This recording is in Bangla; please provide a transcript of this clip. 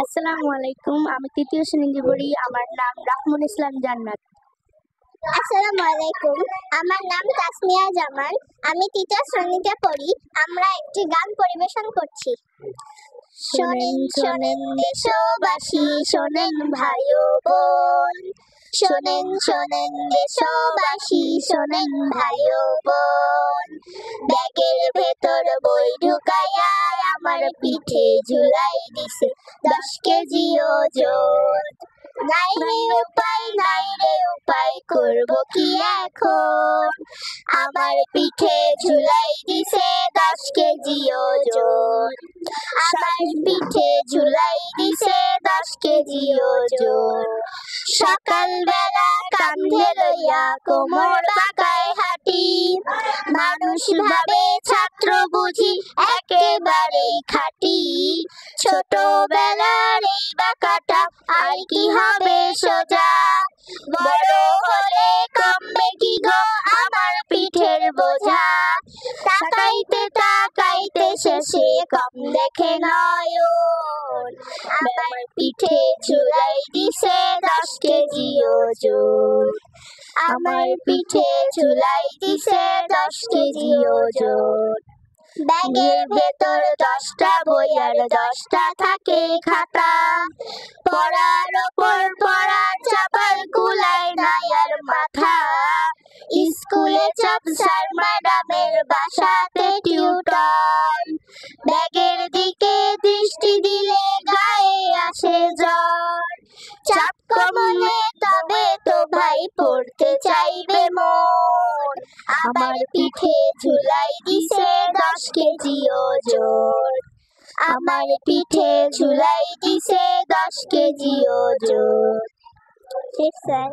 আসসালামু আলাইকুম। আমি তৃতীয় শ্রেণীতে পড়ি। আমার নাম রাহমুল ইসলাম জান্নাত। আসসালামু আলাইকুম। আমার নাম তাসমিয়া জামান। আমি তৃতীয় শ্রেণীতে পড়ি। আমরা একটি গান পরিবেশন করছি। শোনেন শোনেন দেশবাসী, শোনেন ভাই ও বোন, শোনেন শোনেন দেশবাসী, শোনেন ভাই ও বোন। ব্যাগের ভেতর বই ঢুকাইয়া আমার পিঠে ঝুলাই দিছে 10 কেজি ওজন। নাই রে উপায় করব কি এখন, আমার পিঠে ঝুলাই দিছে 10 কেজি ওজন। আমার পিঠে ঝুলাই দিছে 10 কেজি ওজন। সকালবেলা কাঁধে লইয়া কোমর বাঁকায় হাঁটি, মানুষ ভাবে ছাত্র বুঝি একেবারেই খাঁটি। ছোটবেলার এই বাঁকাটা আর কি হবে সোজা, বড় হলে কমবে কি গো আমার পিঠের বোঝা। তাকাইতে তাকাইতে শেষে কম দেখে নয়ন, আমার পিঠে ঝুলাই দিছে 10 কেজি ওজন। আমার পিঠে ঝুলাই দিছে 10 কেজি ওজন। ব্যাগের ভেতর 10টা বই আর 10টা থাকে খাতা, পড়ার ওপর পড়া চাপার কুলায় নাই আর মাথা। স্কুলে চাপ স্যার ম্যাডামের, বাসাতে টিউটর, ব্যাগের দিকে দৃষ্টি দিলে গায়ে আসে জ্বর। চাপ কমলে তবে তো ভাই পড়তে চাইবে মন, আমার পিঠে ঝুলাই দিছে 10 কেজি ওজন। আমার পিঠে ঝুলাই দিছে 10 কেজি ওজন। ঠিক স্যার।